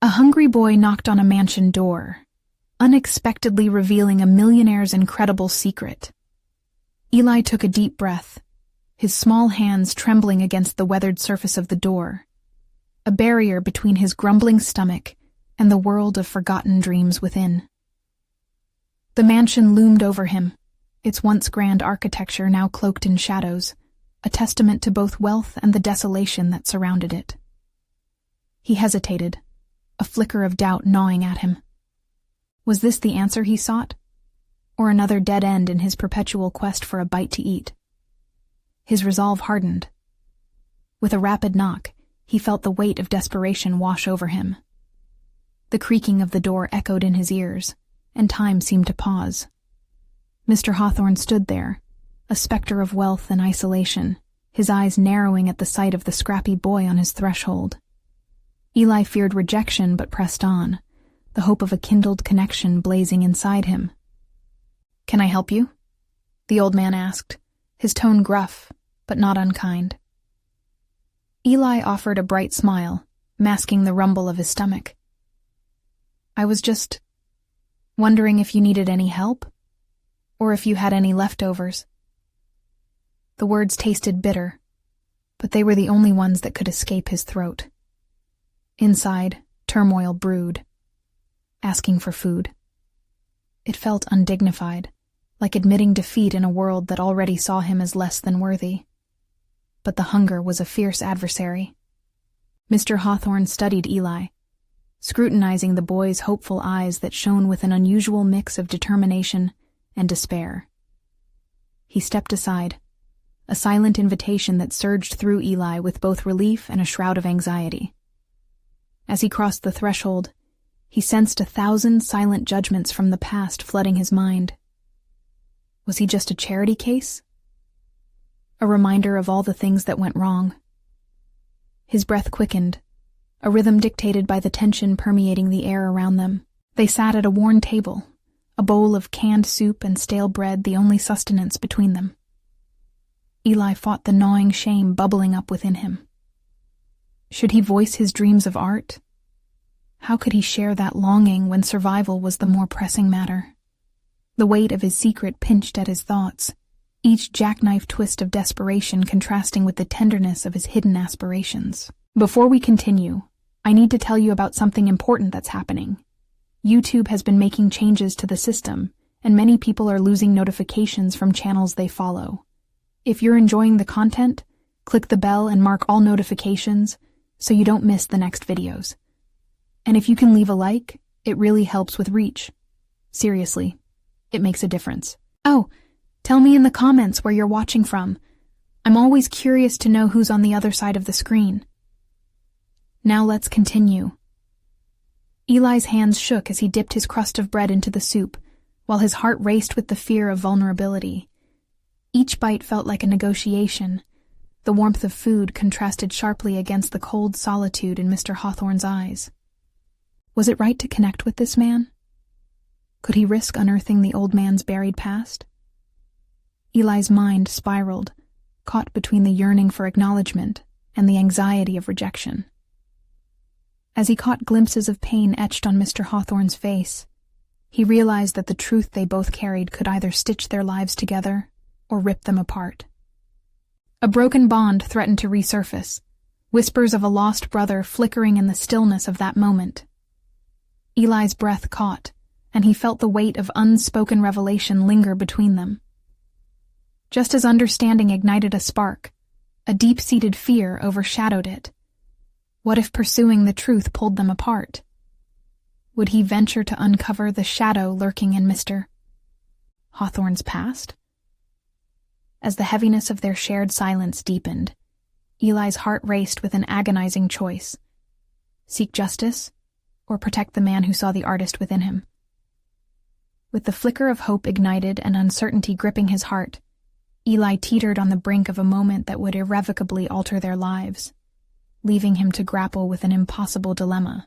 A hungry boy knocked on a mansion door, unexpectedly revealing a millionaire's incredible secret. Eli took a deep breath, his small hands trembling against the weathered surface of the door, a barrier between his grumbling stomach and the world of forgotten dreams within. The mansion loomed over him, its once grand architecture now cloaked in shadows, a testament to both wealth and the desolation that surrounded it. He hesitated, a flicker of doubt gnawing at him. Was this the answer he sought, or another dead end in his perpetual quest for a bite to eat? His resolve hardened. With a rapid knock, he felt the weight of desperation wash over him. The creaking of the door echoed in his ears, and time seemed to pause. Mr. Hawthorne stood there, a specter of wealth and isolation, his eyes narrowing at the sight of the scrappy boy on his threshold. Eli feared rejection but pressed on, the hope of a kindled connection blazing inside him. "Can I help you?" the old man asked, his tone gruff, but not unkind. Eli offered a bright smile, masking the rumble of his stomach. "I was just wondering if you needed any help, or if you had any leftovers." The words tasted bitter, but they were the only ones that could escape his throat. Inside, turmoil brewed, asking for food. It felt undignified, like admitting defeat in a world that already saw him as less than worthy. But the hunger was a fierce adversary. Mr. Hawthorne studied Eli, scrutinizing the boy's hopeful eyes that shone with an unusual mix of determination and despair. He stepped aside, a silent invitation that surged through Eli with both relief and a shroud of anxiety. As he crossed the threshold, he sensed 1,000 silent judgments from the past flooding his mind. Was he just a charity case? A reminder of all the things that went wrong? His breath quickened, a rhythm dictated by the tension permeating the air around them. They sat at a worn table, a bowl of canned soup and stale bread the only sustenance between them. Eli fought the gnawing shame bubbling up within him. Should he voice his dreams of art? How could he share that longing when survival was the more pressing matter? The weight of his secret pinched at his thoughts, each jackknife twist of desperation contrasting with the tenderness of his hidden aspirations. Before we continue, I need to tell you about something important that's happening. YouTube has been making changes to the system, and many people are losing notifications from channels they follow. If you're enjoying the content, click the bell and mark all notifications so you don't miss the next videos. And if you can leave a like, it really helps with reach. Seriously, it makes a difference. Oh, tell me in the comments where you're watching from. I'm always curious to know who's on the other side of the screen. Now let's continue. Eli's hands shook as he dipped his crust of bread into the soup, while his heart raced with the fear of vulnerability. Each bite felt like a negotiation. The warmth of food contrasted sharply against the cold solitude in Mr. Hawthorne's eyes. Was it right to connect with this man? Could he risk unearthing the old man's buried past? Eli's mind spiraled, caught between the yearning for acknowledgement and the anxiety of rejection. As he caught glimpses of pain etched on Mr. Hawthorne's face, he realized that the truth they both carried could either stitch their lives together or rip them apart. A broken bond threatened to resurface, whispers of a lost brother flickering in the stillness of that moment. Eli's breath caught, and he felt the weight of unspoken revelation linger between them. Just as understanding ignited a spark, a deep-seated fear overshadowed it. What if pursuing the truth pulled them apart? Would he venture to uncover the shadow lurking in Mr. Hawthorne's past? As the heaviness of their shared silence deepened, Eli's heart raced with an agonizing choice: seek justice or protect the man who saw the artist within him. With the flicker of hope ignited and uncertainty gripping his heart, Eli teetered on the brink of a moment that would irrevocably alter their lives, leaving him to grapple with an impossible dilemma.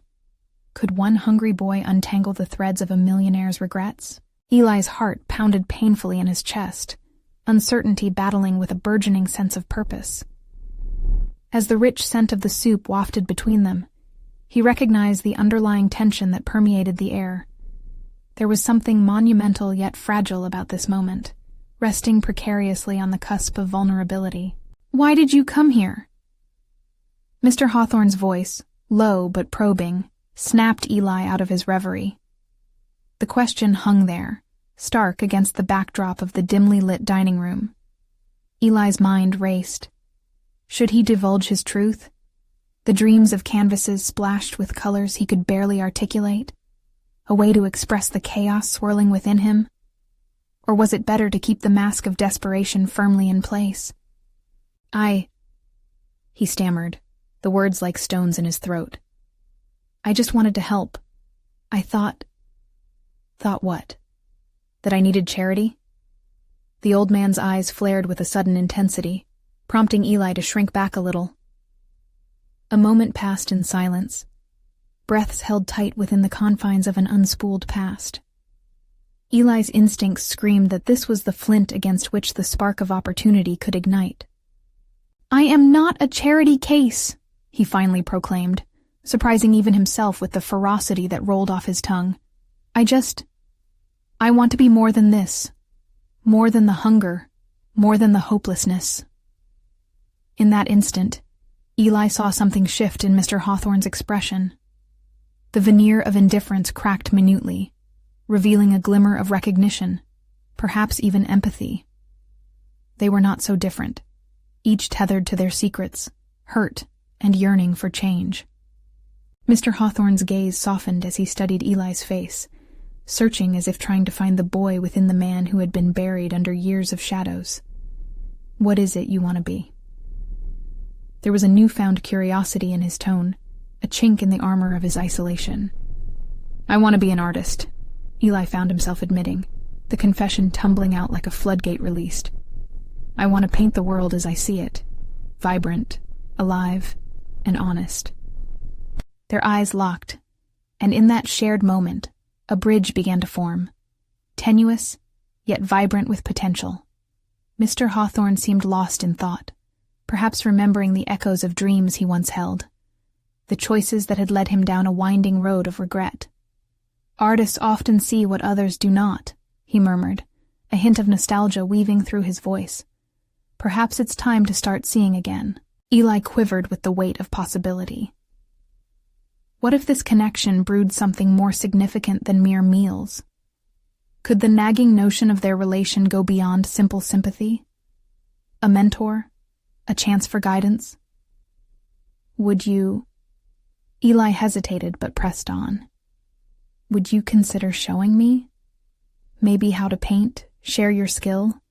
Could one hungry boy untangle the threads of a millionaire's regrets? Eli's heart pounded painfully in his chest, uncertainty battling with a burgeoning sense of purpose. As the rich scent of the soup wafted between them, He recognized the underlying tension that permeated the air. There was something monumental yet fragile about this moment, resting precariously on the cusp of vulnerability. "Why did you come here?" Mr. Hawthorne's voice, low but probing, snapped Eli out of his reverie. The question hung there, stark against the backdrop of the dimly lit dining room. Eli's mind raced. Should he divulge his truth? The dreams of canvases splashed with colors he could barely articulate? A way to express the chaos swirling within him? Or was it better to keep the mask of desperation firmly in place? He stammered, the words like stones in his throat. "I just wanted to help. I thought..." "Thought what? That I needed charity?" The old man's eyes flared with a sudden intensity, prompting Eli to shrink back a little. A moment passed in silence, breaths held tight within the confines of an unspooled past. Eli's instincts screamed that this was the flint against which the spark of opportunity could ignite. "I am not a charity case," he finally proclaimed, surprising even himself with the ferocity that rolled off his tongue. I want to be more than this. More than the hunger. More than the hopelessness." In that instant, Eli saw something shift in Mr. Hawthorne's expression. The veneer of indifference cracked minutely, revealing a glimmer of recognition, perhaps even empathy. They were not so different, each tethered to their secrets, hurt, and yearning for change. Mr. Hawthorne's gaze softened as he studied Eli's face, searching as if trying to find the boy within the man who had been buried under years of shadows. "What is it you want to be?" There was a newfound curiosity in his tone, a chink in the armor of his isolation. "I want to be an artist," Eli found himself admitting, the confession tumbling out like a floodgate released. "I want to paint the world as I see it, vibrant, alive, and honest." Their eyes locked, and in that shared moment, a bridge began to form, tenuous, yet vibrant with potential. Mr. Hawthorne seemed lost in thought, perhaps remembering the echoes of dreams he once held, the choices that had led him down a winding road of regret. "Artists often see what others do not," he murmured, a hint of nostalgia weaving through his voice. "Perhaps it's time to start seeing again." Eli quivered with the weight of possibility. What if this connection brewed something more significant than mere meals? Could the nagging notion of their relation go beyond simple sympathy? A mentor? A chance for guidance? "Would you..." Eli hesitated but pressed on. "Would you consider showing me? Maybe how to paint, share your skill?"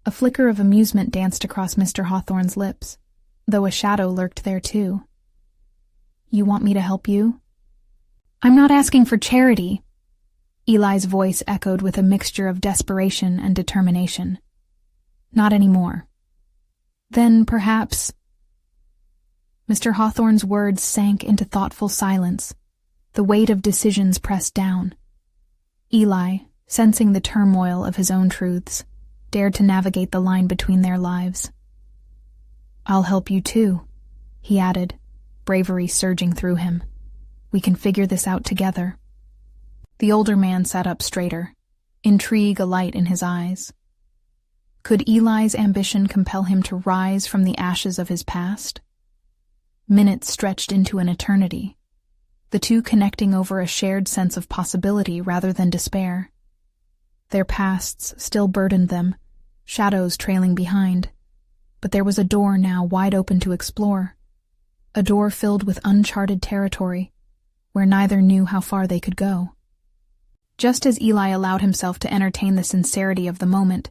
A flicker of amusement danced across Mr. Hawthorne's lips, though a shadow lurked there too. "You want me to help you?" "I'm not asking for charity." Eli's voice echoed with a mixture of desperation and determination. "Not anymore." "Then perhaps..." Mr. Hawthorne's words sank into thoughtful silence, the weight of decisions pressed down. Eli, sensing the turmoil of his own truths, dared to navigate the line between their lives. "I'll help you too," he added, bravery surging through him. "We can figure this out together." The older man sat up straighter, intrigue alight in his eyes. Could Eli's ambition compel him to rise from the ashes of his past? Minutes stretched into an eternity, the two connecting over a shared sense of possibility rather than despair. Their pasts still burdened them, shadows trailing behind, but there was a door now wide open to explore, a door filled with uncharted territory, where neither knew how far they could go. Just as Eli allowed himself to entertain the sincerity of the moment,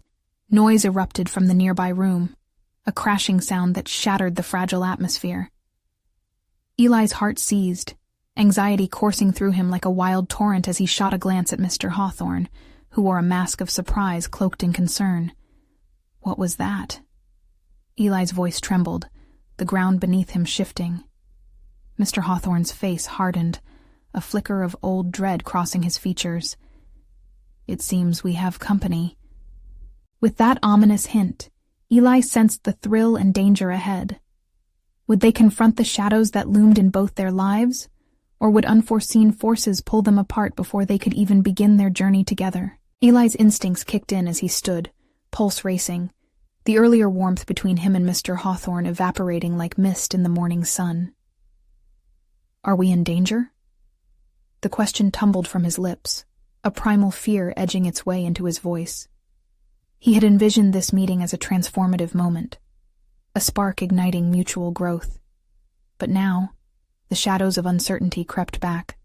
noise erupted from the nearby room, a crashing sound that shattered the fragile atmosphere. Eli's heart seized, anxiety coursing through him like a wild torrent as he shot a glance at Mr. Hawthorne, who wore a mask of surprise cloaked in concern. What was that? Eli's voice trembled, the ground beneath him shifting. Mr. Hawthorne's face hardened, a flicker of old dread crossing his features. "It seems we have company." With that ominous hint, Eli sensed the thrill and danger ahead. Would they confront the shadows that loomed in both their lives, or would unforeseen forces pull them apart before they could even begin their journey together? Eli's instincts kicked in as he stood, pulse racing, the earlier warmth between him and Mr. Hawthorne evaporating like mist in the morning sun. Are we in danger? The question tumbled from his lips, a primal fear edging its way into his voice. He had envisioned this meeting as a transformative moment, a spark igniting mutual growth. But now, the shadows of uncertainty crept back,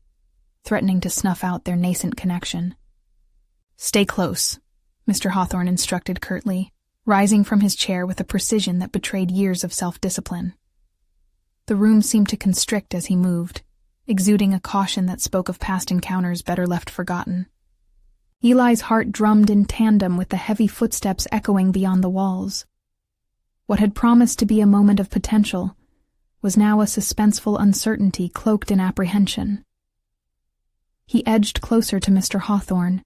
threatening to snuff out their nascent connection. "Stay close," Mr. Hawthorne instructed curtly, rising from his chair with a precision that betrayed years of self-discipline. The room seemed to constrict as he moved, exuding a caution that spoke of past encounters better left forgotten. Eli's heart drummed in tandem with the heavy footsteps echoing beyond the walls. What had promised to be a moment of potential was now a suspenseful uncertainty cloaked in apprehension. He edged closer to Mr. Hawthorne,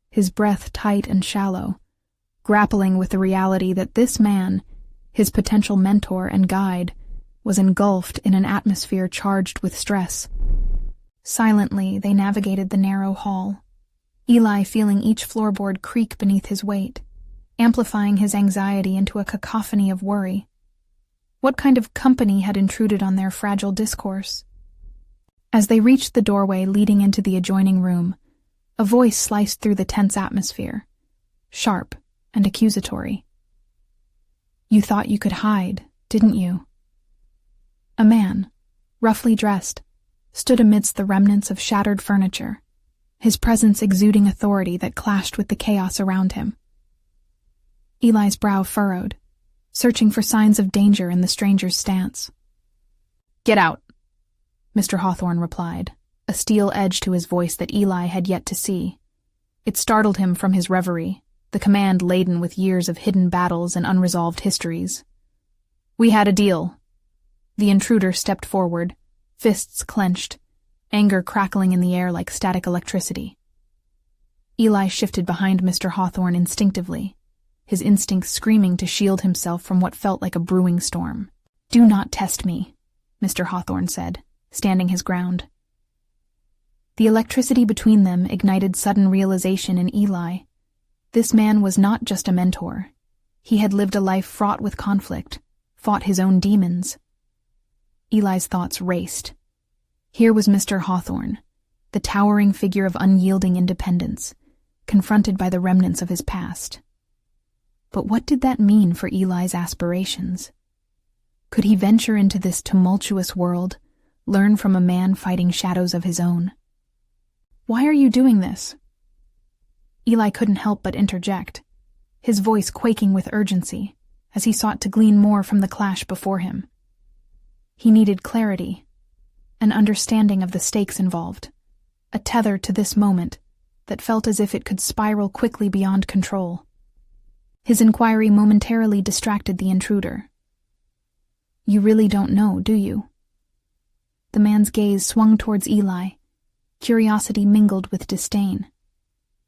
his breath tight and shallow, grappling with the reality that this man, his potential mentor and guide, was engulfed in an atmosphere charged with stress. Silently, they navigated the narrow hall, Eli feeling each floorboard creak beneath his weight, amplifying his anxiety into a cacophony of worry. What kind of company had intruded on their fragile discourse? As they reached the doorway leading into the adjoining room, a voice sliced through the tense atmosphere, sharp and accusatory. "You thought you could hide, didn't you?" A man, roughly dressed, stood amidst the remnants of shattered furniture, his presence exuding authority that clashed with the chaos around him. Eli's brow furrowed, searching for signs of danger in the stranger's stance. "Get out," Mr. Hawthorne replied, a steel edge to his voice that Eli had yet to see. It startled him from his reverie, the command laden with years of hidden battles and unresolved histories. "We had a deal." The intruder stepped forward, fists clenched, anger crackling in the air like static electricity. Eli shifted behind Mr. Hawthorne instinctively, his instincts screaming to shield himself from what felt like a brewing storm. "Do not test me," Mr. Hawthorne said, standing his ground. The electricity between them ignited sudden realization in Eli. This man was not just a mentor. He had lived a life fraught with conflict, fought his own demons. Eli's thoughts raced. Here was Mr. Hawthorne, the towering figure of unyielding independence, confronted by the remnants of his past. But what did that mean for Eli's aspirations? Could he venture into this tumultuous world, learn from a man fighting shadows of his own? "Why are you doing this?" Eli couldn't help but interject, his voice quaking with urgency, as he sought to glean more from the clash before him. He needed clarity, an understanding of the stakes involved, a tether to this moment that felt as if it could spiral quickly beyond control. His inquiry momentarily distracted the intruder. "You really don't know, do you?" The man's gaze swung towards Eli, curiosity mingled with disdain.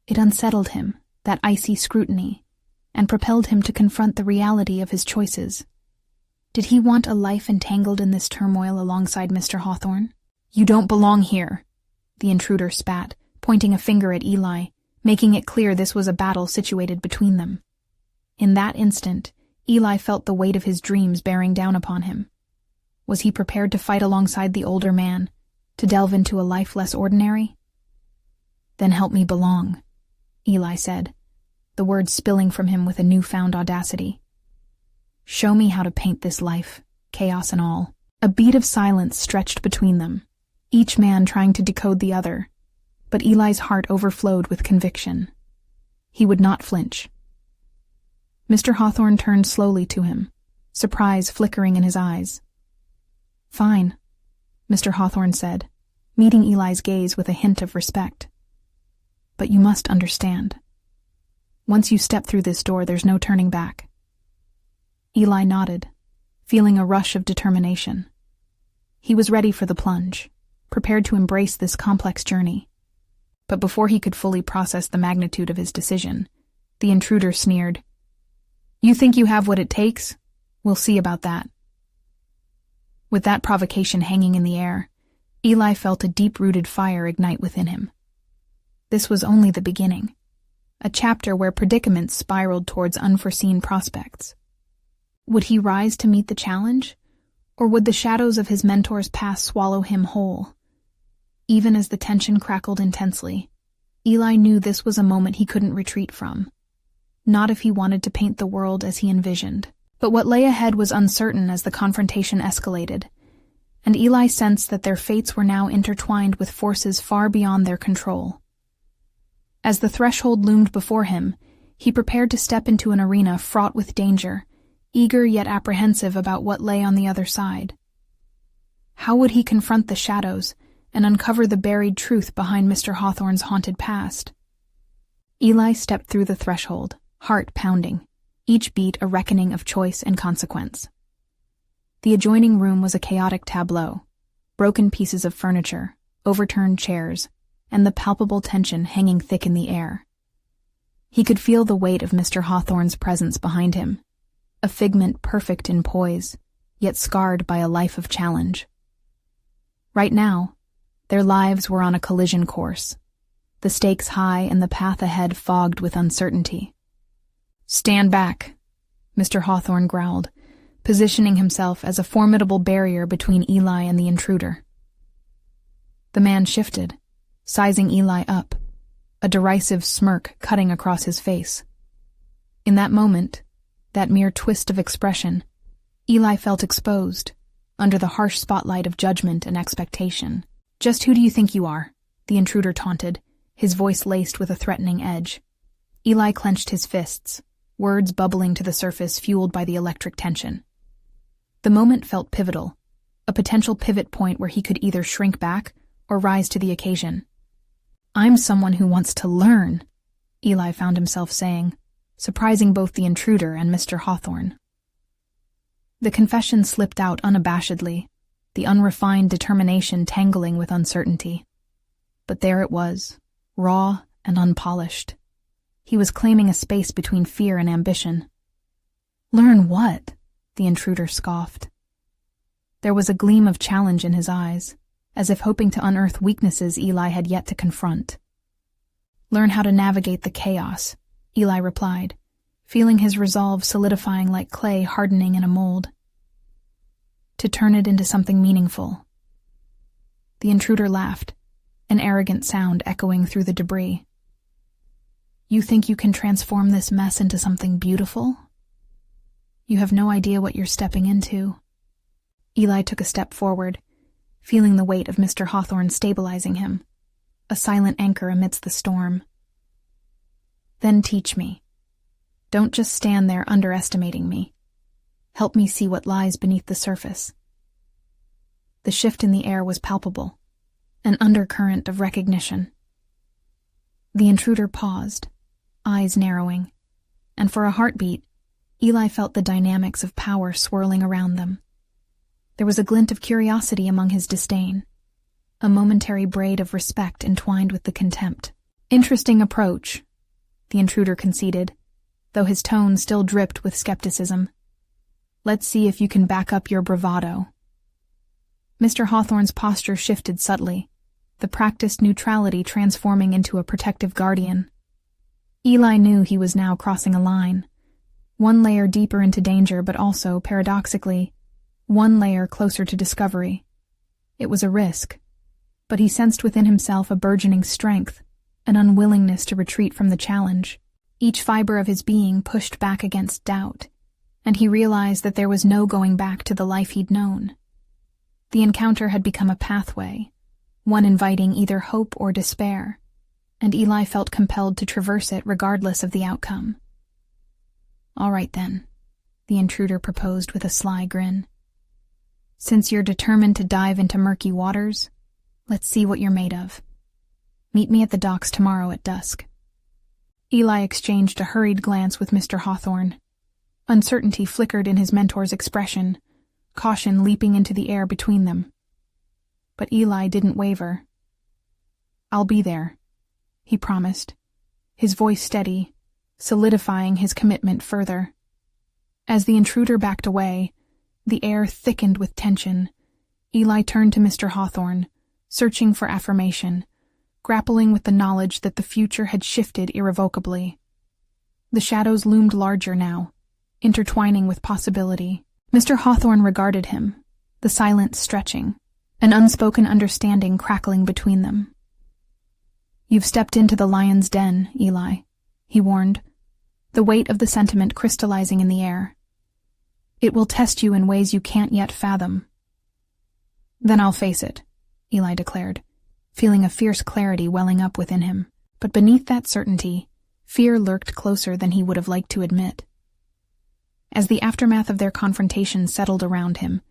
It unsettled him, that icy scrutiny, and propelled him to confront the reality of his choices. Did he want a life entangled in this turmoil alongside Mr. Hawthorne? "You don't belong here," the intruder spat, pointing a finger at Eli, making it clear this was a battle situated between them. In that instant, Eli felt the weight of his dreams bearing down upon him. Was he prepared to fight alongside the older man, to delve into a life less ordinary? "Then help me belong," Eli said, the words spilling from him with a newfound audacity. "Show me how to paint this life, chaos and all." A beat of silence stretched between them, each man trying to decode the other, but Eli's heart overflowed with conviction. He would not flinch. Mr. Hawthorne turned slowly to him, surprise flickering in his eyes. "Fine," Mr. Hawthorne said, meeting Eli's gaze with a hint of respect. "But you must understand. Once you step through this door, there's no turning back." Eli nodded, feeling a rush of determination. He was ready for the plunge, prepared to embrace this complex journey. But before he could fully process the magnitude of his decision, the intruder sneered, "You think you have what it takes? We'll see about that." With that provocation hanging in the air, Eli felt a deep-rooted fire ignite within him. This was only the beginning, a chapter where predicaments spiraled towards unforeseen prospects. Would he rise to meet the challenge, or would the shadows of his mentor's past swallow him whole? Even as the tension crackled intensely, Eli knew this was a moment he couldn't retreat from. Not if he wanted to paint the world as he envisioned. But what lay ahead was uncertain as the confrontation escalated, and Eli sensed that their fates were now intertwined with forces far beyond their control. As the threshold loomed before him, he prepared to step into an arena fraught with danger, eager yet apprehensive about what lay on the other side. How would he confront the shadows and uncover the buried truth behind Mr. Hawthorne's haunted past? Eli stepped through the threshold, heart pounding, each beat a reckoning of choice and consequence. The adjoining room was a chaotic tableau, broken pieces of furniture, overturned chairs, and the palpable tension hanging thick in the air. He could feel the weight of Mr. Hawthorne's presence behind him, a figment perfect in poise, yet scarred by a life of challenge. Right now, their lives were on a collision course, the stakes high and the path ahead fogged with uncertainty. "Stand back," Mr. Hawthorne growled, positioning himself as a formidable barrier between Eli and the intruder. The man shifted, sizing Eli up, a derisive smirk cutting across his face. In that moment, that mere twist of expression, Eli felt exposed, under the harsh spotlight of judgment and expectation. "Just who do you think you are?" the intruder taunted, his voice laced with a threatening edge. Eli clenched his fists, words bubbling to the surface fueled by the electric tension. The moment felt pivotal, a potential pivot point where he could either shrink back or rise to the occasion. "I'm someone who wants to learn," Eli found himself saying, surprising both the intruder and Mr. Hawthorne. The confession slipped out unabashedly, the unrefined determination tangling with uncertainty. But there it was, raw and unpolished. He was claiming a space between fear and ambition. "Learn what?" the intruder scoffed. There was a gleam of challenge in his eyes, as if hoping to unearth weaknesses Eli had yet to confront. "Learn how to navigate the chaos," Eli replied, feeling his resolve solidifying like clay hardening in a mold. "To turn it into something meaningful." The intruder laughed, an arrogant sound echoing through the debris. "You think you can transform this mess into something beautiful? You have no idea what you're stepping into." Eli took a step forward, feeling the weight of Mr. Hawthorne stabilizing him, a silent anchor amidst the storm. "Then teach me. Don't just stand there underestimating me. Help me see what lies beneath the surface." The shift in the air was palpable, an undercurrent of recognition. The intruder paused, eyes narrowing, and for a heartbeat, Eli felt the dynamics of power swirling around them. There was a glint of curiosity among his disdain, a momentary braid of respect entwined with the contempt. "Interesting approach," the intruder conceded, though his tone still dripped with skepticism. "Let's see if you can back up your bravado." Mr. Hawthorne's posture shifted subtly, the practiced neutrality transforming into a protective guardian. Eli knew he was now crossing a line, one layer deeper into danger, but also, paradoxically, one layer closer to discovery. It was a risk, but he sensed within himself a burgeoning strength, an unwillingness to retreat from the challenge. Each fiber of his being pushed back against doubt, and he realized that there was no going back to the life he'd known. The encounter had become a pathway, one inviting either hope or despair, and Eli felt compelled to traverse it regardless of the outcome. "All right then," the intruder proposed with a sly grin. "Since you're determined to dive into murky waters, let's see what you're made of. Meet me at the docks tomorrow at dusk." Eli exchanged a hurried glance with Mr. Hawthorne. Uncertainty flickered in his mentor's expression, caution leaping into the air between them. But Eli didn't waver. "I'll be there," he promised, his voice steady, solidifying his commitment further. As the intruder backed away, the air thickened with tension, Eli turned to Mr. Hawthorne, searching for affirmation, grappling with the knowledge that the future had shifted irrevocably. The shadows loomed larger now, intertwining with possibility. Mr. Hawthorne regarded him, the silence stretching, an unspoken understanding crackling between them. "You've stepped into the lion's den, Eli," he warned, the weight of the sentiment crystallizing in the air. "It will test you in ways you can't yet fathom." "Then I'll face it," Eli declared, feeling a fierce clarity welling up within him. But beneath that certainty, fear lurked closer than he would have liked to admit. As the aftermath of their confrontation settled around him,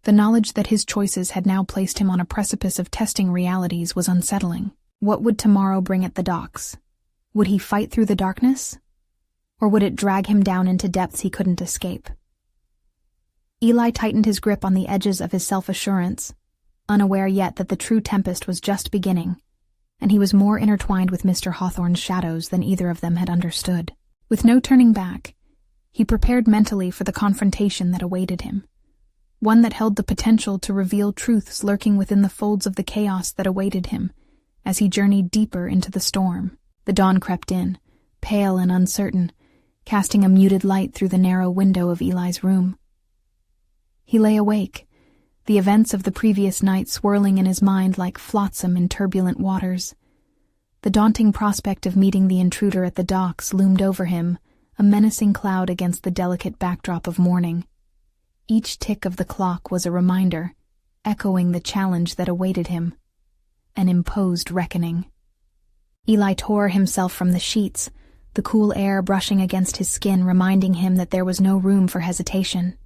the knowledge that his choices had now placed him on a precipice of testing realities was unsettling. What would tomorrow bring at the docks? Would he fight through the darkness? Or would it drag him down into depths he couldn't escape? Eli tightened his grip on the edges of his self-assurance, unaware yet that the true tempest was just beginning, and he was more intertwined with Mr. Hawthorne's shadows than either of them had understood. With no turning back, he prepared mentally for the confrontation that awaited him, one that held the potential to reveal truths lurking within the folds of the chaos that awaited him as he journeyed deeper into the storm. The dawn crept in, pale and uncertain, casting a muted light through the narrow window of Eli's room. He lay awake, the events of the previous night swirling in his mind like flotsam in turbulent waters. The daunting prospect of meeting the intruder at the docks loomed over him, a menacing cloud against the delicate backdrop of morning. Each tick of the clock was a reminder, echoing the challenge that awaited him, an imposed reckoning. Eli tore himself from the sheets, the cool air brushing against his skin reminding him that there was no room for hesitation.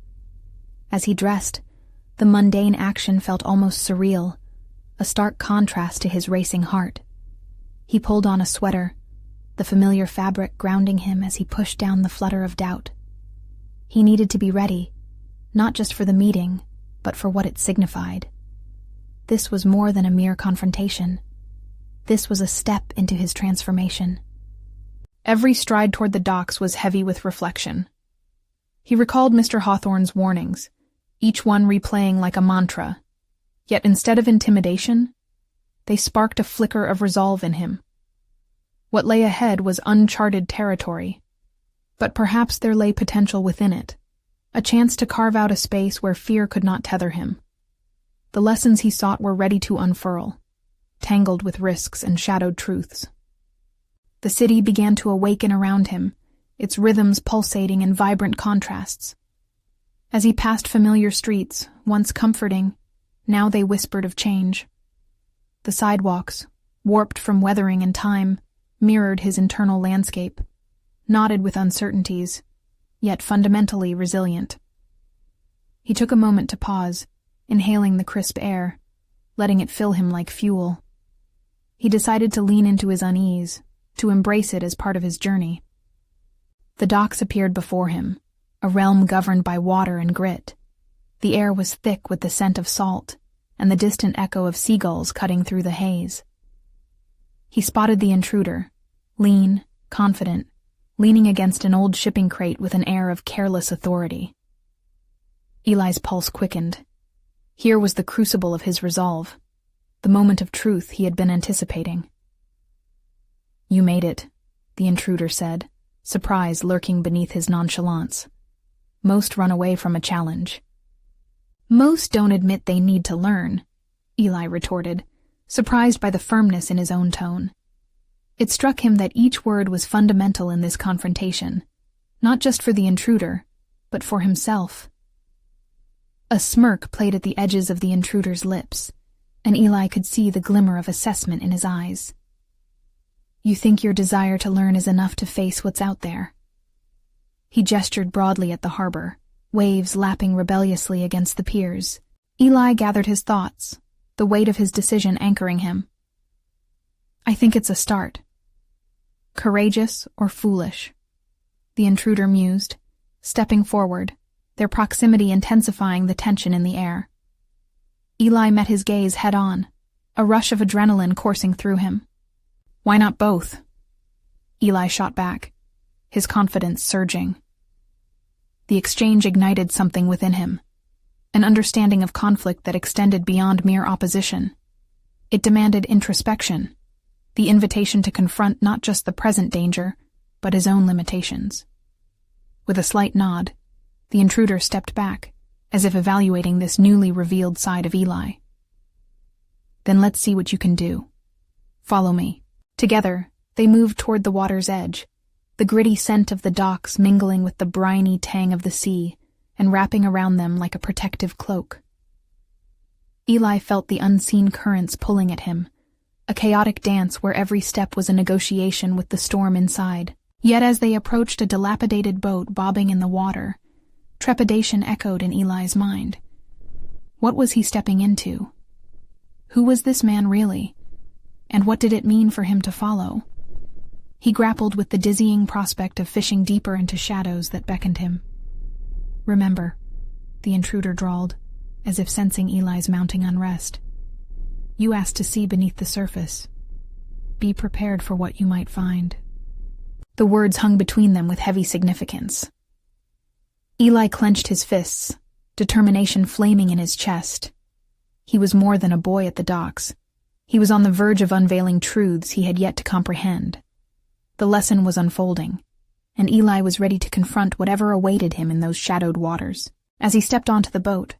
As he dressed, the mundane action felt almost surreal, a stark contrast to his racing heart. He pulled on a sweater, the familiar fabric grounding him as he pushed down the flutter of doubt. He needed to be ready, not just for the meeting, but for what it signified. This was more than a mere confrontation. This was a step into his transformation. Every stride toward the docks was heavy with reflection. He recalled Mr. Hawthorne's warnings, each one replaying like a mantra, yet instead of intimidation, they sparked a flicker of resolve in him. What lay ahead was uncharted territory, but perhaps there lay potential within it, a chance to carve out a space where fear could not tether him. The lessons he sought were ready to unfurl, tangled with risks and shadowed truths. The city began to awaken around him, its rhythms pulsating in vibrant contrasts. As he passed familiar streets, once comforting, now they whispered of change. The sidewalks, warped from weathering and time, mirrored his internal landscape, knotted with uncertainties, yet fundamentally resilient. He took a moment to pause, inhaling the crisp air, letting it fill him like fuel. He decided to lean into his unease, to embrace it as part of his journey. The docks appeared before him, a realm governed by water and grit. The air was thick with the scent of salt, and the distant echo of seagulls cutting through the haze. He spotted the intruder, lean, confident, leaning against an old shipping crate with an air of careless authority. Eli's pulse quickened. Here was the crucible of his resolve, the moment of truth he had been anticipating. "You made it," the intruder said, surprise lurking beneath his nonchalance. "Most run away from a challenge." "Most don't admit they need to learn," Eli retorted, surprised by the firmness in his own tone. It struck him that each word was fundamental in this confrontation, not just for the intruder, but for himself. A smirk played at the edges of the intruder's lips, and Eli could see the glimmer of assessment in his eyes. "You think your desire to learn is enough to face what's out there?" He gestured broadly at the harbor, waves lapping rebelliously against the piers. Eli gathered his thoughts, the weight of his decision anchoring him. "I think it's a start." "Courageous or foolish?" the intruder mused, stepping forward, their proximity intensifying the tension in the air. Eli met his gaze head-on, a rush of adrenaline coursing through him. "Why not both?" Eli shot back, his confidence surging. The exchange ignited something within him, an understanding of conflict that extended beyond mere opposition. It demanded introspection, the invitation to confront not just the present danger, but his own limitations. With a slight nod, the intruder stepped back, as if evaluating this newly revealed side of Eli. "Then let's see what you can do. Follow me." Together, they moved toward the water's edge, the gritty scent of the docks mingling with the briny tang of the sea and wrapping around them like a protective cloak. Eli felt the unseen currents pulling at him, a chaotic dance where every step was a negotiation with the storm inside. Yet as they approached a dilapidated boat bobbing in the water, trepidation echoed in Eli's mind. What was he stepping into? Who was this man really? And what did it mean for him to follow? He grappled with the dizzying prospect of fishing deeper into shadows that beckoned him. "Remember," the intruder drawled, as if sensing Eli's mounting unrest. "You asked to see beneath the surface. Be prepared for what you might find." The words hung between them with heavy significance. Eli clenched his fists, determination flaming in his chest. He was more than a boy at the docks. He was on the verge of unveiling truths he had yet to comprehend. The lesson was unfolding, and Eli was ready to confront whatever awaited him in those shadowed waters. As he stepped onto the boat,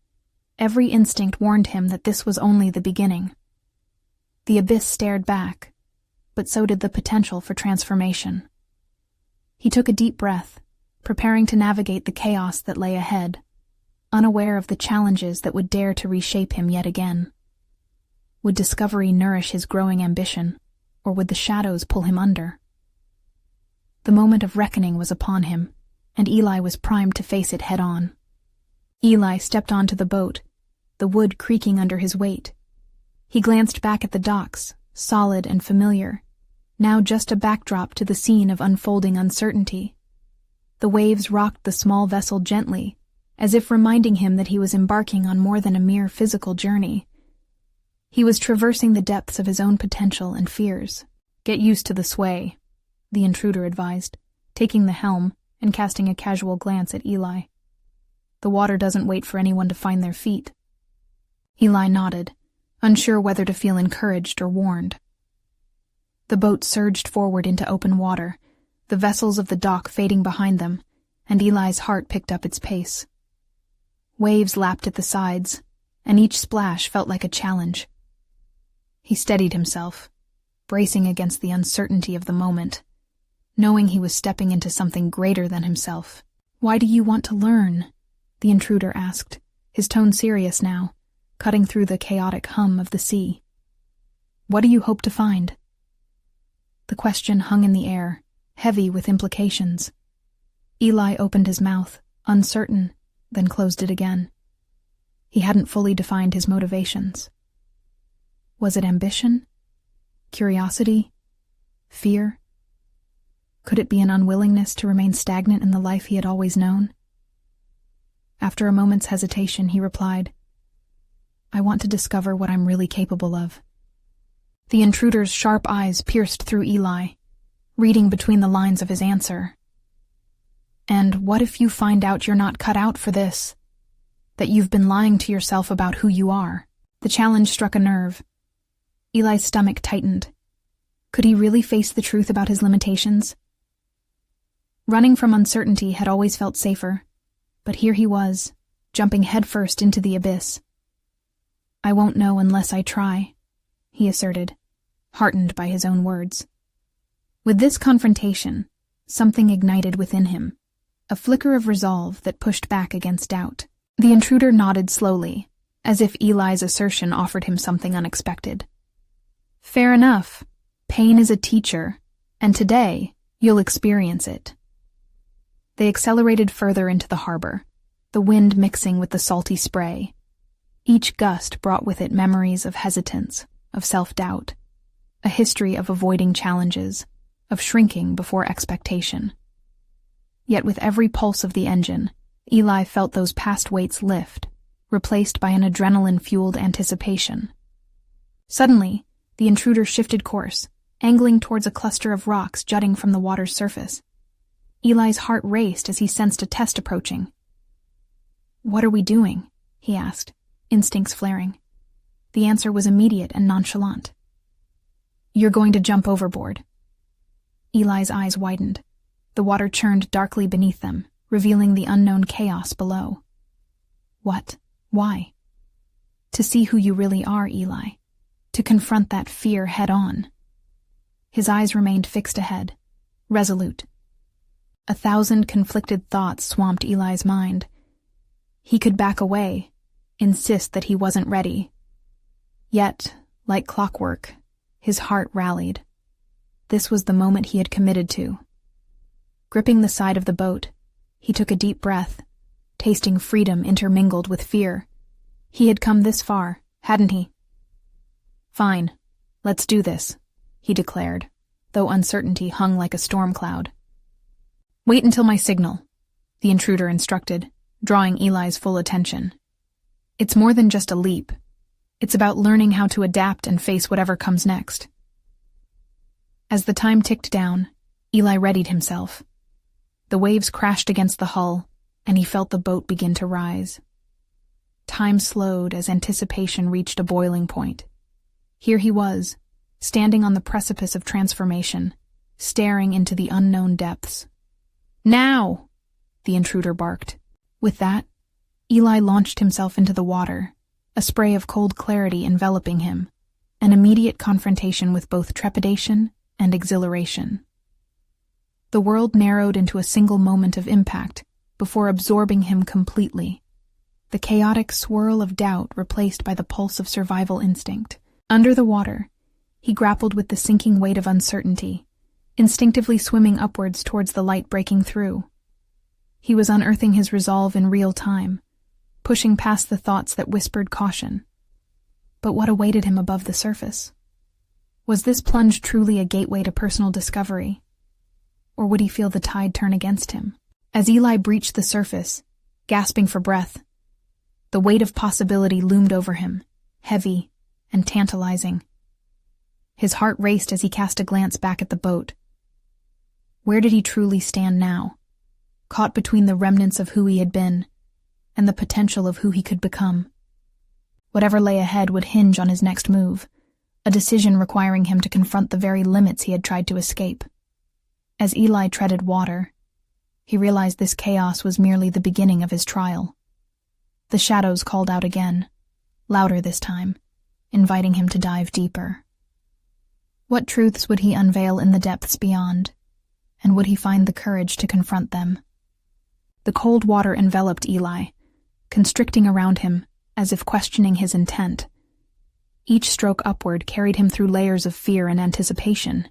every instinct warned him that this was only the beginning. The abyss stared back, but so did the potential for transformation. He took a deep breath, preparing to navigate the chaos that lay ahead, unaware of the challenges that would dare to reshape him yet again. Would discovery nourish his growing ambition, or would the shadows pull him under? The moment of reckoning was upon him, and Eli was primed to face it head-on. Eli stepped onto the boat, the wood creaking under his weight. He glanced back at the docks, solid and familiar, now just a backdrop to the scene of unfolding uncertainty. The waves rocked the small vessel gently, as if reminding him that he was embarking on more than a mere physical journey. He was traversing the depths of his own potential and fears. "Get used to the sway," the intruder advised, taking the helm and casting a casual glance at Eli. "The water doesn't wait for anyone to find their feet." Eli nodded, unsure whether to feel encouraged or warned. The boat surged forward into open water, the vessels of the dock fading behind them, and Eli's heart picked up its pace. Waves lapped at the sides, and each splash felt like a challenge. He steadied himself, bracing against the uncertainty of the moment, knowing he was stepping into something greater than himself. "Why do you want to learn?" the intruder asked, his tone serious now, cutting through the chaotic hum of the sea. "What do you hope to find?" The question hung in the air, heavy with implications. Eli opened his mouth, uncertain, then closed it again. He hadn't fully defined his motivations. Was it ambition? Curiosity? Fear? Could it be an unwillingness to remain stagnant in the life he had always known? After a moment's hesitation, he replied, "I want to discover what I'm really capable of." The intruder's sharp eyes pierced through Eli, reading between the lines of his answer. "And what if you find out you're not cut out for this? That you've been lying to yourself about who you are?" The challenge struck a nerve. Eli's stomach tightened. Could he really face the truth about his limitations? Running from uncertainty had always felt safer, but here he was, jumping headfirst into the abyss. "I won't know unless I try," he asserted, heartened by his own words. With this confrontation, something ignited within him, a flicker of resolve that pushed back against doubt. The intruder nodded slowly, as if Eli's assertion offered him something unexpected. "Fair enough. Pain is a teacher, and today you'll experience it." They accelerated further into the harbor, the wind mixing with the salty spray. Each gust brought with it memories of hesitance, of self-doubt, a history of avoiding challenges, of shrinking before expectation. Yet with every pulse of the engine, Eli felt those past weights lift, replaced by an adrenaline-fueled anticipation. Suddenly, the intruder shifted course, angling towards a cluster of rocks jutting from the water's surface. Eli's heart raced as he sensed a test approaching. "What are we doing?" he asked, instincts flaring. The answer was immediate and nonchalant. You're going to jump overboard. Eli's eyes widened. The water churned darkly beneath them, revealing the unknown chaos below. What? Why? To see who you really are, Eli. To confront that fear head-on. His eyes remained fixed ahead, resolute. 1,000 conflicted thoughts swamped Eli's mind. He could back away, insist that he wasn't ready. Yet, like clockwork, his heart rallied. This was the moment he had committed to. Gripping the side of the boat, he took a deep breath, tasting freedom intermingled with fear. He had come this far, hadn't he? Fine, let's do this, he declared, though uncertainty hung like a storm cloud. Wait until my signal, the intruder instructed, drawing Eli's full attention. It's more than just a leap. It's about learning how to adapt and face whatever comes next. As the time ticked down, Eli readied himself. The waves crashed against the hull, and he felt the boat begin to rise. Time slowed as anticipation reached a boiling point. Here he was, standing on the precipice of transformation, staring into the unknown depths. Now! The intruder barked. With that, Eli launched himself into the water, a spray of cold clarity enveloping him, an immediate confrontation with both trepidation and exhilaration. The world narrowed into a single moment of impact before absorbing him completely, the chaotic swirl of doubt replaced by the pulse of survival instinct. Under the water, he grappled with the sinking weight of uncertainty, instinctively swimming upwards towards the light breaking through. He was unearthing his resolve in real time, pushing past the thoughts that whispered caution. But what awaited him above the surface? Was this plunge truly a gateway to personal discovery? Or would he feel the tide turn against him? As Eli breached the surface, gasping for breath, the weight of possibility loomed over him, heavy and tantalizing. His heart raced as he cast a glance back at the boat. Where did he truly stand now, caught between the remnants of who he had been and the potential of who he could become? Whatever lay ahead would hinge on his next move, a decision requiring him to confront the very limits he had tried to escape. As Eli treaded water, he realized this chaos was merely the beginning of his trial. The shadows called out again, louder this time, inviting him to dive deeper. What truths would he unveil in the depths beyond, and would he find the courage to confront them? The cold water enveloped Eli, constricting around him as if questioning his intent. Each stroke upward carried him through layers of fear and anticipation,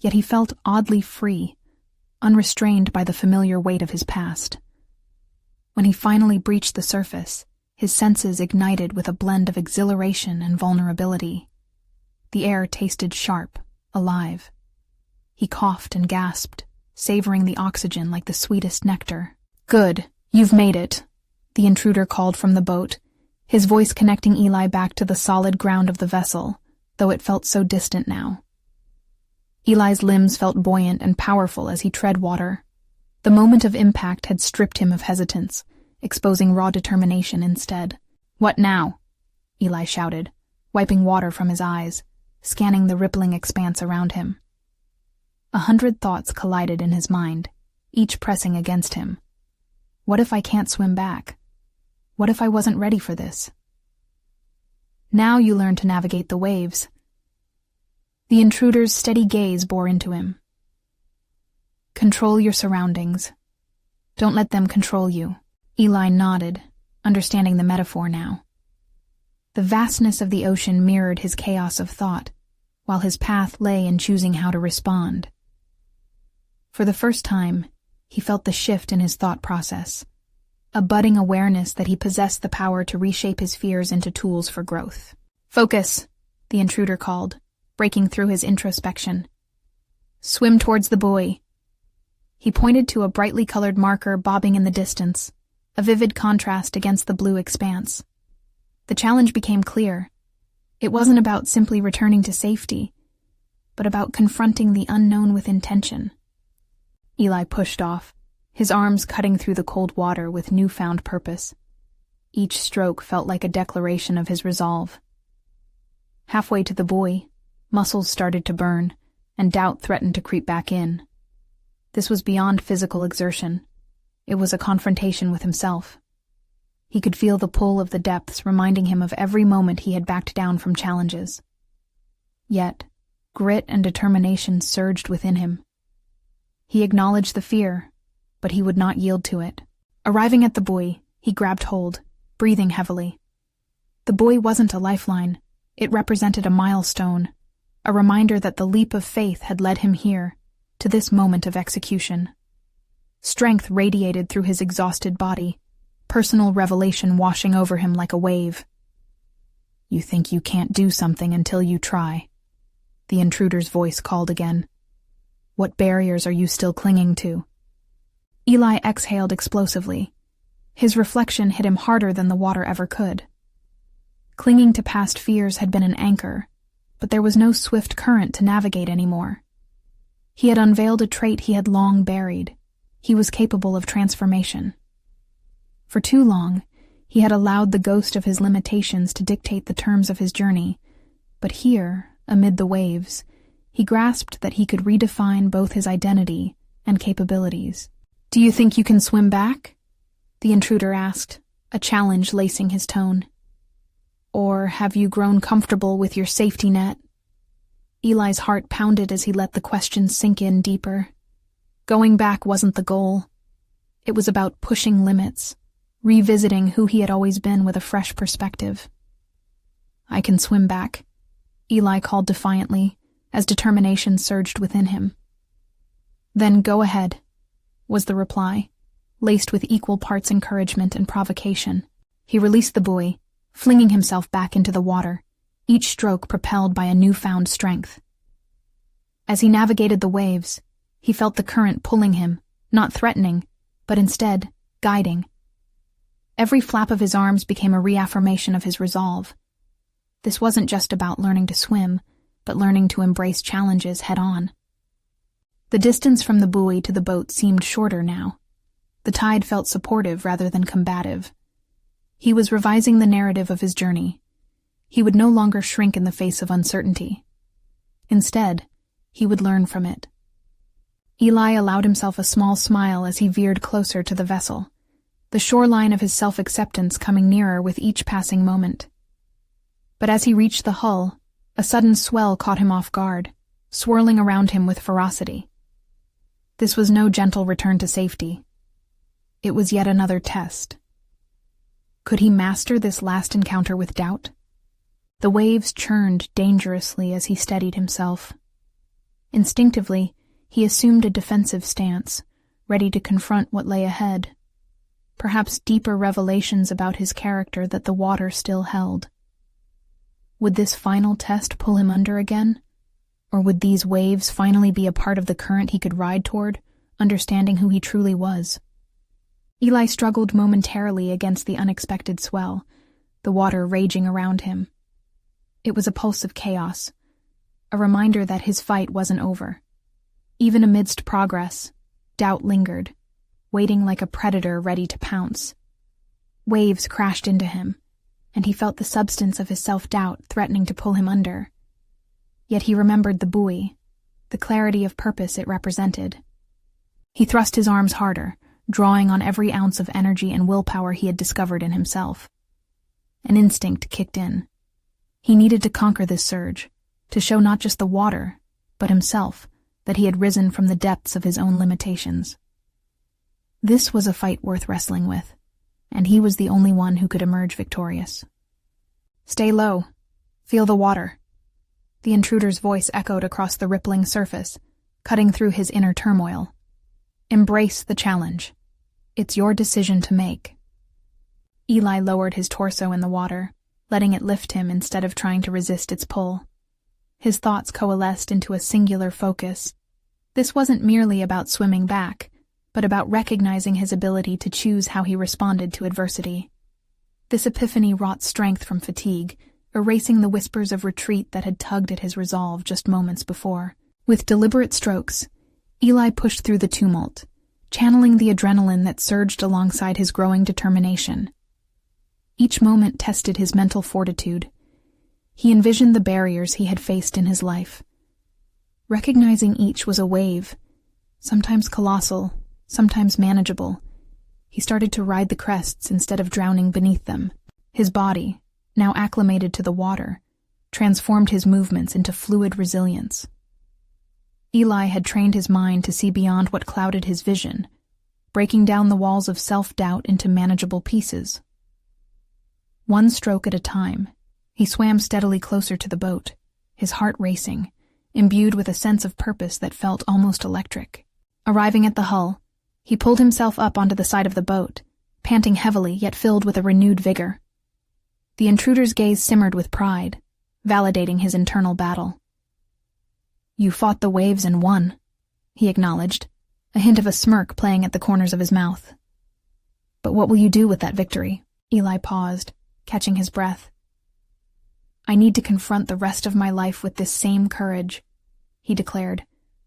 yet he felt oddly free, unrestrained by the familiar weight of his past. When he finally breached the surface, his senses ignited with a blend of exhilaration and vulnerability. The air tasted sharp, alive. He coughed and gasped, savoring the oxygen like the sweetest nectar. Good, you've made it, the intruder called from the boat, his voice connecting Eli back to the solid ground of the vessel, though it felt so distant now. Eli's limbs felt buoyant and powerful as he tread water. The moment of impact had stripped him of hesitance, exposing raw determination instead. What now? Eli shouted, wiping water from his eyes, scanning the rippling expanse around him. 100 thoughts collided in his mind, each pressing against him. What if I can't swim back? What if I wasn't ready for this? Now you learn to navigate the waves. The intruder's steady gaze bore into him. Control your surroundings. Don't let them control you. Eli nodded, understanding the metaphor now. The vastness of the ocean mirrored his chaos of thought, while his path lay in choosing how to respond. For the first time, he felt the shift in his thought process, a budding awareness that he possessed the power to reshape his fears into tools for growth. Focus, the intruder called, breaking through his introspection. Swim towards the buoy. He pointed to a brightly colored marker bobbing in the distance, a vivid contrast against the blue expanse. The challenge became clear. It wasn't about simply returning to safety, but about confronting the unknown with intention. Eli pushed off, his arms cutting through the cold water with newfound purpose. Each stroke felt like a declaration of his resolve. Halfway to the buoy, muscles started to burn, and doubt threatened to creep back in. This was beyond physical exertion. It was a confrontation with himself. He could feel the pull of the depths reminding him of every moment he had backed down from challenges. Yet, grit and determination surged within him. He acknowledged the fear, but he would not yield to it. Arriving at the buoy, he grabbed hold, breathing heavily. The buoy wasn't a lifeline. It represented a milestone, a reminder that the leap of faith had led him here, to this moment of execution. Strength radiated through his exhausted body, personal revelation washing over him like a wave. "You think you can't do something until you try," the intruder's voice called again. "What barriers are you still clinging to?" Eli exhaled explosively. His reflection hit him harder than the water ever could. Clinging to past fears had been an anchor, but there was no swift current to navigate anymore. He had unveiled a trait he had long buried. He was capable of transformation. For too long, he had allowed the ghost of his limitations to dictate the terms of his journey, but here, amid the waves, he grasped that he could redefine both his identity and capabilities. "Do you think you can swim back?" the intruder asked, a challenge lacing his tone. "Or have you grown comfortable with your safety net?" Eli's heart pounded as he let the question sink in deeper. Going back wasn't the goal. It was about pushing limits, revisiting who he had always been with a fresh perspective. "I can swim back," Eli called defiantly, as determination surged within him. "Then go ahead," was the reply, laced with equal parts encouragement and provocation. He released the buoy, flinging himself back into the water, each stroke propelled by a newfound strength. As he navigated the waves, he felt the current pulling him, not threatening, but instead, guiding. Every flap of his arms became a reaffirmation of his resolve. This wasn't just about learning to swim, but learning to embrace challenges head-on. The distance from the buoy to the boat seemed shorter now. The tide felt supportive rather than combative. He was revising the narrative of his journey. He would no longer shrink in the face of uncertainty. Instead, he would learn from it. Eli allowed himself a small smile as he veered closer to the vessel, the shoreline of his self-acceptance coming nearer with each passing moment. But as he reached the hull, a sudden swell caught him off guard, swirling around him with ferocity. This was no gentle return to safety. It was yet another test. Could he master this last encounter with doubt? The waves churned dangerously as he steadied himself. Instinctively, he assumed a defensive stance, ready to confront what lay ahead. Perhaps deeper revelations about his character that the water still held. Would this final test pull him under again? Or would these waves finally be a part of the current he could ride toward, understanding who he truly was? Eli struggled momentarily against the unexpected swell, the water raging around him. It was a pulse of chaos, a reminder that his fight wasn't over. Even amidst progress, doubt lingered, waiting like a predator ready to pounce. Waves crashed into him, and he felt the substance of his self-doubt threatening to pull him under. Yet he remembered the buoy, the clarity of purpose it represented. He thrust his arms harder, drawing on every ounce of energy and willpower he had discovered in himself. An instinct kicked in. He needed to conquer this surge, to show not just the water, but himself, that he had risen from the depths of his own limitations. This was a fight worth wrestling with, and he was the only one who could emerge victorious. "Stay low. Feel the water." The intruder's voice echoed across the rippling surface, cutting through his inner turmoil. "Embrace the challenge. It's your decision to make." Eli lowered his torso in the water, letting it lift him instead of trying to resist its pull. His thoughts coalesced into a singular focus. This wasn't merely about swimming back, but about recognizing his ability to choose how he responded to adversity. This epiphany wrought strength from fatigue, erasing the whispers of retreat that had tugged at his resolve just moments before. With deliberate strokes, Eli pushed through the tumult, channeling the adrenaline that surged alongside his growing determination. Each moment tested his mental fortitude. He envisioned the barriers he had faced in his life. Recognizing each was a wave, sometimes colossal, sometimes manageable. He started to ride the crests instead of drowning beneath them. His body, now acclimated to the water, transformed his movements into fluid resilience. Eli had trained his mind to see beyond what clouded his vision, breaking down the walls of self-doubt into manageable pieces. One stroke at a time, he swam steadily closer to the boat, his heart racing, imbued with a sense of purpose that felt almost electric. Arriving at the hull, he pulled himself up onto the side of the boat, panting heavily yet filled with a renewed vigor. The intruder's gaze simmered with pride, validating his internal battle. "You fought the waves and won," he acknowledged, a hint of a smirk playing at the corners of his mouth. "But what will you do with that victory?" Eli paused, catching his breath. "I need to confront the rest of my life with this same courage," he declared,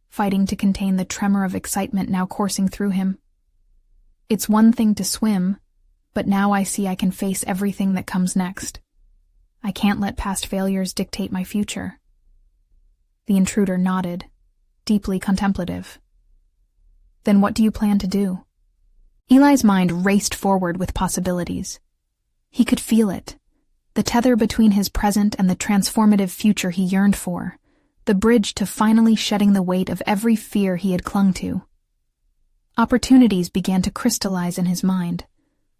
fighting to contain the tremor of excitement now coursing through him. "It's one thing to swim, but now I see I can face everything that comes next. I can't let past failures dictate my future." The intruder nodded, deeply contemplative. "Then what do you plan to do?" Eli's mind raced forward with possibilities. He could feel it, the tether between his present and the transformative future he yearned for, the bridge to finally shedding the weight of every fear he had clung to. Opportunities began to crystallize in his mind.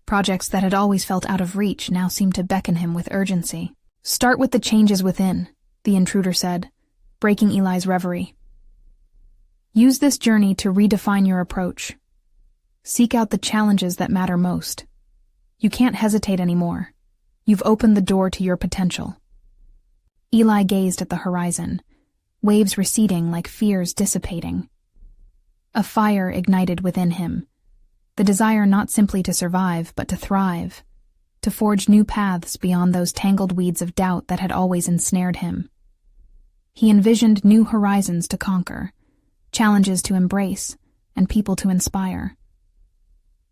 Projects that had always felt out of reach now seemed to beckon him with urgency. "Start with the changes within," the intruder said, breaking Eli's reverie. "Use this journey to redefine your approach. Seek out the challenges that matter most. You can't hesitate anymore. You've opened the door to your potential." Eli gazed at the horizon, waves receding like fears dissipating. A fire ignited within him, the desire not simply to survive, but to thrive, to forge new paths beyond those tangled weeds of doubt that had always ensnared him. He envisioned new horizons to conquer, challenges to embrace, and people to inspire.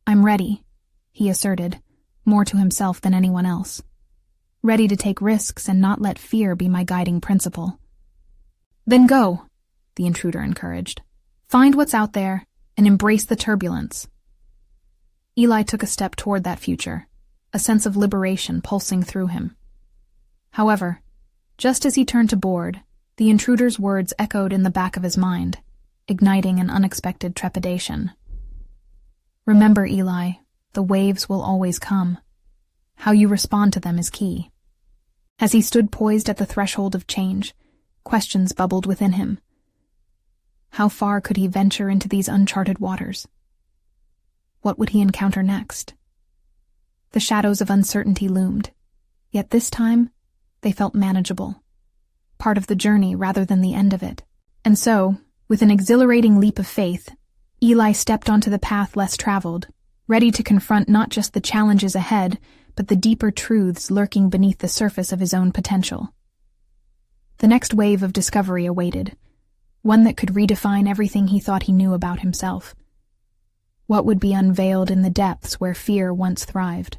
"I'm ready," he asserted, more to himself than anyone else. "Ready to take risks and not let fear be my guiding principle." "Then go," the intruder encouraged. "Find what's out there and embrace the turbulence." Eli took a step toward that future, a sense of liberation pulsing through him. However, just as he turned to board, the intruder's words echoed in the back of his mind, igniting an unexpected trepidation. "Remember, Eli, the waves will always come. How you respond to them is key." As he stood poised at the threshold of change, questions bubbled within him. How far could he venture into these uncharted waters? What would he encounter next? The shadows of uncertainty loomed, yet this time they felt manageable, part of the journey rather than the end of it. And so, with an exhilarating leap of faith, Eli stepped onto the path less traveled, ready to confront not just the challenges ahead, but the deeper truths lurking beneath the surface of his own potential. The next wave of discovery awaited, one that could redefine everything he thought he knew about himself. What would be unveiled in the depths where fear once thrived?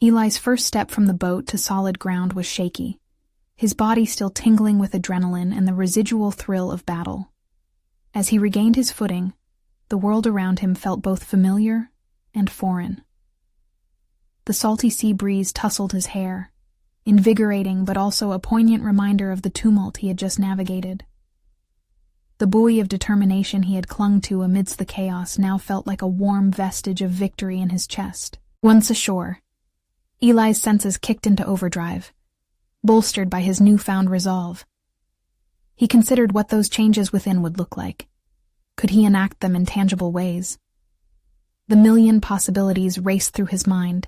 Eli's first step from the boat to solid ground was shaky, his body still tingling with adrenaline and the residual thrill of battle. As he regained his footing, the world around him felt both familiar and foreign. The salty sea breeze tousled his hair, invigorating but also a poignant reminder of the tumult he had just navigated. The buoy of determination he had clung to amidst the chaos now felt like a warm vestige of victory in his chest. Once ashore, Eli's senses kicked into overdrive, bolstered by his newfound resolve. He considered what those changes within would look like. Could he enact them in tangible ways? The million possibilities raced through his mind,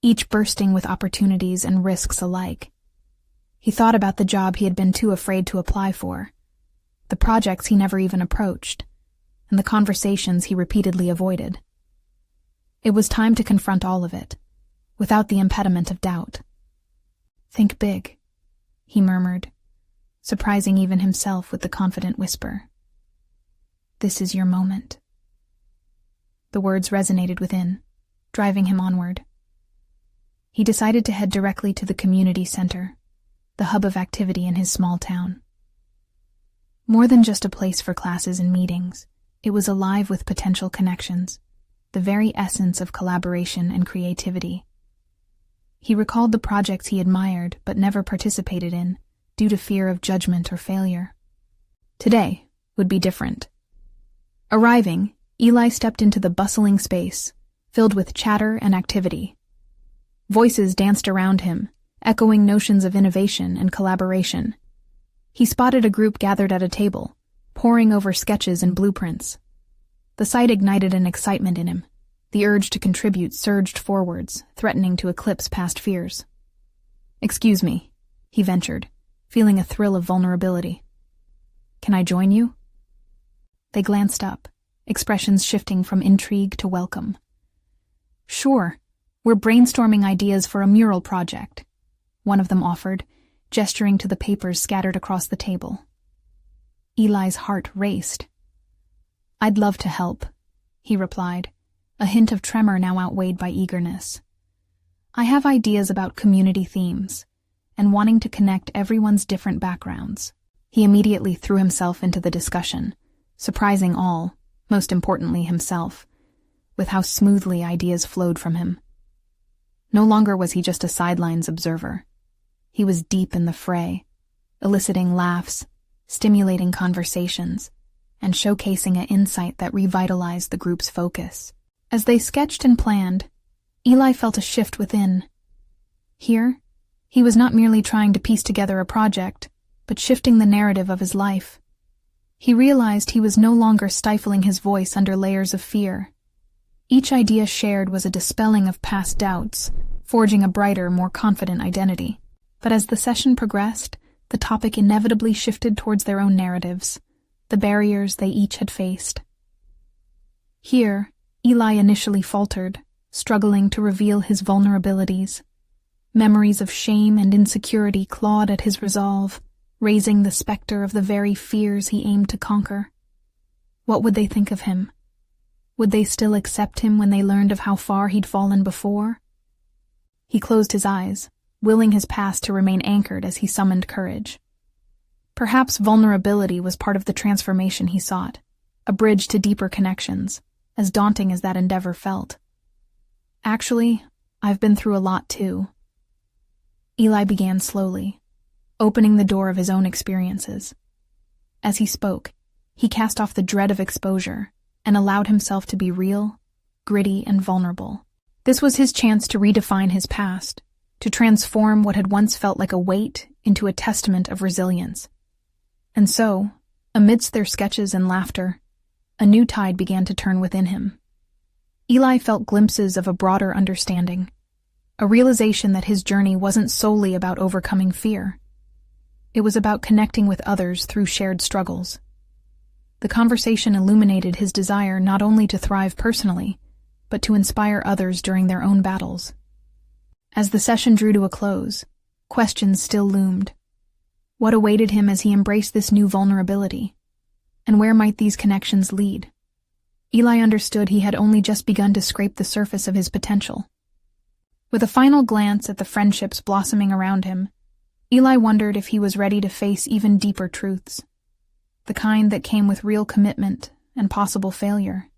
each bursting with opportunities and risks alike. He thought about the job he had been too afraid to apply for, the projects he never even approached, and the conversations he repeatedly avoided. It was time to confront all of it, without the impediment of doubt. "Think big," he murmured, surprising even himself with the confident whisper. "This is your moment." The words resonated within, driving him onward. He decided to head directly to the community center, the hub of activity in his small town. More than just a place for classes and meetings, it was alive with potential connections, the very essence of collaboration and creativity. He recalled the projects he admired but never participated in due to fear of judgment or failure. Today would be different. Arriving, Eli stepped into the bustling space, filled with chatter and activity. Voices danced around him, echoing notions of innovation and collaboration. He spotted a group gathered at a table, poring over sketches and blueprints. The sight ignited an excitement in him. The urge to contribute surged forwards, threatening to eclipse past fears. "Excuse me," he ventured, feeling a thrill of vulnerability. "Can I join you?" They glanced up, expressions shifting from intrigue to welcome. "Sure, we're brainstorming ideas for a mural project," one of them offered, gesturing to the papers scattered across the table. Eli's heart raced. "I'd love to help," he replied, a hint of tremor now outweighed by eagerness. "I have ideas about community themes, and wanting to connect everyone's different backgrounds." He immediately threw himself into the discussion, surprising all, most importantly himself, with how smoothly ideas flowed from him. No longer was he just a sidelines observer. He was deep in the fray, eliciting laughs, stimulating conversations, and showcasing an insight that revitalized the group's focus. As they sketched and planned, Eli felt a shift within. Here, he was not merely trying to piece together a project, but shifting the narrative of his life. He realized he was no longer stifling his voice under layers of fear. Each idea shared was a dispelling of past doubts, forging a brighter, more confident identity. But as the session progressed, the topic inevitably shifted towards their own narratives, the barriers they each had faced. Here, Eli initially faltered, struggling to reveal his vulnerabilities. Memories of shame and insecurity clawed at his resolve, raising the specter of the very fears he aimed to conquer. What would they think of him? Would they still accept him when they learned of how far he'd fallen before? He closed his eyes, willing his past to remain anchored as he summoned courage. Perhaps vulnerability was part of the transformation he sought, a bridge to deeper connections, as daunting as that endeavor felt. "Actually, I've been through a lot too." Eli began slowly, opening the door of his own experiences. As he spoke, he cast off the dread of exposure and allowed himself to be real, gritty, and vulnerable. This was his chance to redefine his past, to transform what had once felt like a weight into a testament of resilience. And so, amidst their sketches and laughter, a new tide began to turn within him. Eli felt glimpses of a broader understanding, a realization that his journey wasn't solely about overcoming fear. It was about connecting with others through shared struggles. The conversation illuminated his desire not only to thrive personally, but to inspire others during their own battles. As the session drew to a close, questions still loomed. What awaited him as he embraced this new vulnerability? And where might these connections lead? Eli understood he had only just begun to scrape the surface of his potential. With a final glance at the friendships blossoming around him, Eli wondered if he was ready to face even deeper truths, the kind that came with real commitment and possible failure.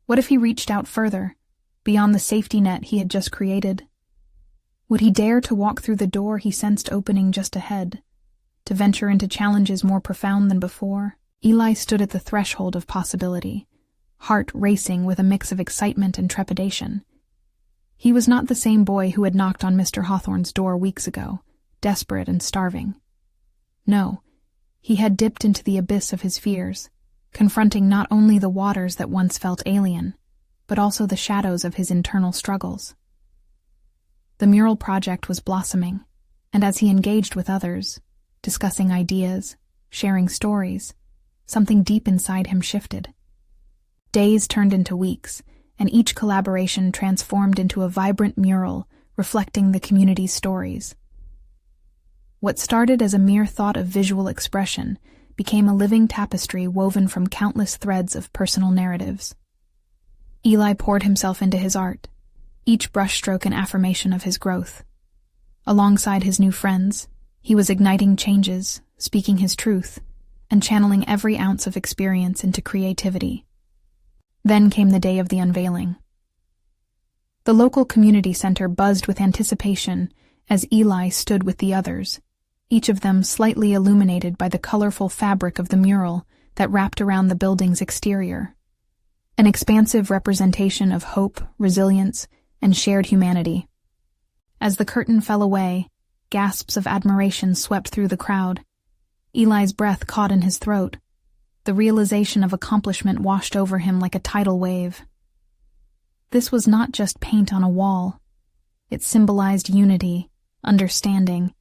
What if he reached out further, beyond the safety net he had just created? Would he dare to walk through the door he sensed opening just ahead, to venture into challenges more profound than before? Eli stood at the threshold of possibility, heart racing with a mix of excitement and trepidation. He was not the same boy who had knocked on Mr. Hawthorne's door weeks ago, desperate and starving. No, he had dipped into the abyss of his fears, confronting not only the waters that once felt alien, but also the shadows of his internal struggles. The mural project was blossoming, and as he engaged with others, discussing ideas, sharing stories, something deep inside him shifted. Days turned into weeks, and each collaboration transformed into a vibrant mural reflecting the community's stories. What started as a mere thought of visual expression became a living tapestry woven from countless threads of personal narratives. Eli poured himself into his art, each brushstroke an affirmation of his growth. Alongside his new friends, he was igniting changes, speaking his truth, and channeling every ounce of experience into creativity. Then came the day of the unveiling. The local community center buzzed with anticipation as Eli stood with the others, each of them slightly illuminated by the colorful fabric of the mural that wrapped around the building's exterior. An expansive representation of hope, resilience, and shared humanity. As the curtain fell away, gasps of admiration swept through the crowd. Eli's breath caught in his throat. The realization of accomplishment washed over him like a tidal wave. This was not just paint on a wall. It symbolized unity, understanding,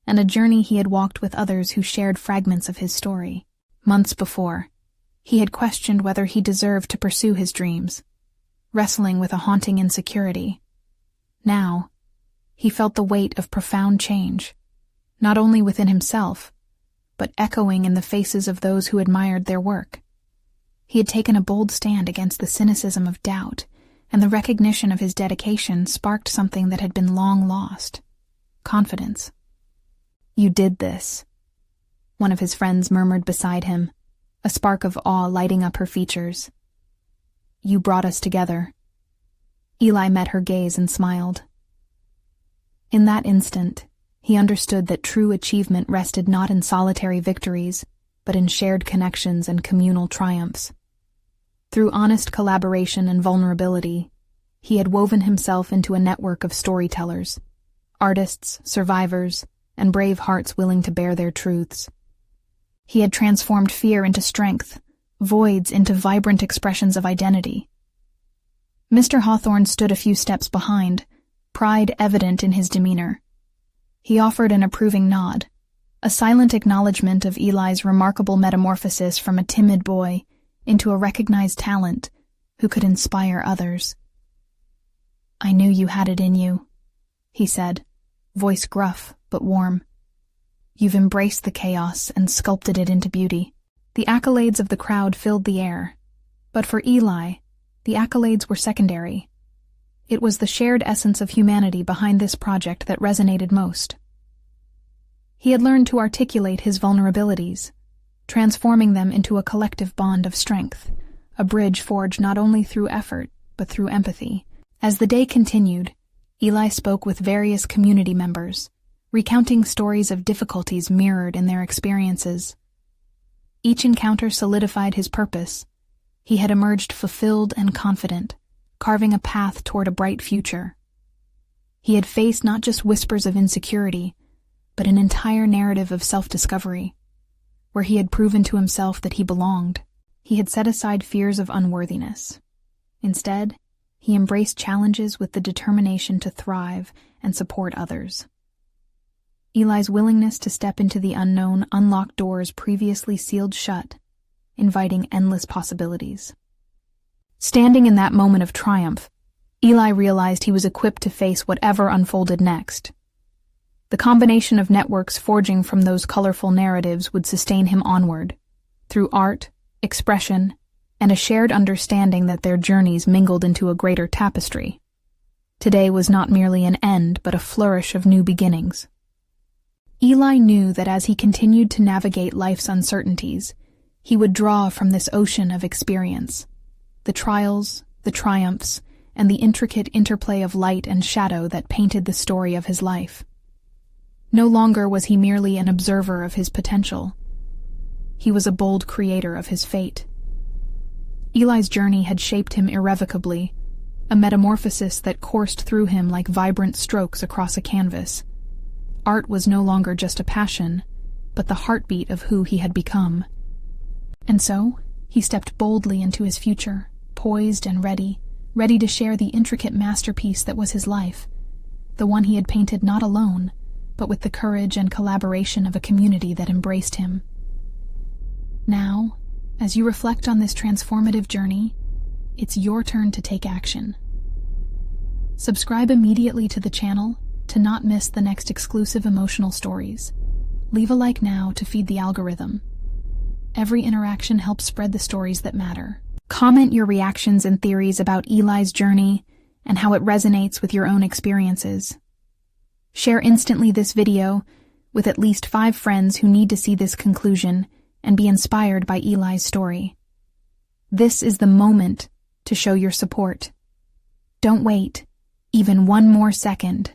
and a journey he had walked with others who shared fragments of his story. Months before, he had questioned whether he deserved to pursue his dreams, wrestling with a haunting insecurity. Now, he felt the weight of profound change, not only within himself, but echoing in the faces of those who admired their work. He had taken a bold stand against the cynicism of doubt, and the recognition of his dedication sparked something that had been long lost: confidence. "You did this," one of his friends murmured beside him, a spark of awe lighting up her features. "You brought us together." Eli met her gaze and smiled. In that instant, he understood that true achievement rested not in solitary victories, but in shared connections and communal triumphs. Through honest collaboration and vulnerability, he had woven himself into a network of storytellers, artists, survivors, and brave hearts willing to bear their truths. He had transformed fear into strength, voids into vibrant expressions of identity. Mr. Hawthorne stood a few steps behind, pride evident in his demeanor. He offered an approving nod, a silent acknowledgement of Eli's remarkable metamorphosis from a timid boy into a recognized talent who could inspire others. "I knew you had it in you," he said, voice gruff but warm. "You've embraced the chaos and sculpted it into beauty." The accolades of the crowd filled the air, but for Eli, the accolades were secondary. It was the shared essence of humanity behind this project that resonated most. He had learned to articulate his vulnerabilities, transforming them into a collective bond of strength, a bridge forged not only through effort, but through empathy. As the day continued, Eli spoke with various community members, recounting stories of difficulties mirrored in their experiences. Each encounter solidified his purpose. He had emerged fulfilled and confident, carving a path toward a bright future. He had faced not just whispers of insecurity, but an entire narrative of self-discovery, where he had proven to himself that he belonged. He had set aside fears of unworthiness. Instead, he embraced challenges with the determination to thrive and support others. Eli's willingness to step into the unknown unlocked doors previously sealed shut, inviting endless possibilities. Standing in that moment of triumph, Eli realized he was equipped to face whatever unfolded next. The combination of networks forging from those colorful narratives would sustain him onward, through art, expression, and a shared understanding that their journeys mingled into a greater tapestry. Today was not merely an end, but a flourish of new beginnings. Eli knew that as he continued to navigate life's uncertainties, he would draw from this ocean of experience, the trials, the triumphs, and the intricate interplay of light and shadow that painted the story of his life. No longer was he merely an observer of his potential. He was a bold creator of his fate. Eli's journey had shaped him irrevocably, a metamorphosis that coursed through him like vibrant strokes across a canvas. Art was no longer just a passion, but the heartbeat of who he had become. And so, he stepped boldly into his future, poised and ready to share the intricate masterpiece that was his life, the one he had painted not alone, but with the courage and collaboration of a community that embraced him. Now, as you reflect on this transformative journey, it's your turn to take action. Subscribe immediately to the channel to not miss the next exclusive emotional stories. Leave a like now to feed the algorithm. Every interaction helps spread the stories that matter. Comment your reactions and theories about Eli's journey, and how it resonates with your own experiences. Share instantly this video with at least 5 friends who need to see this conclusion and be inspired by Eli's story. This is the moment to show your support. Don't wait even one more second.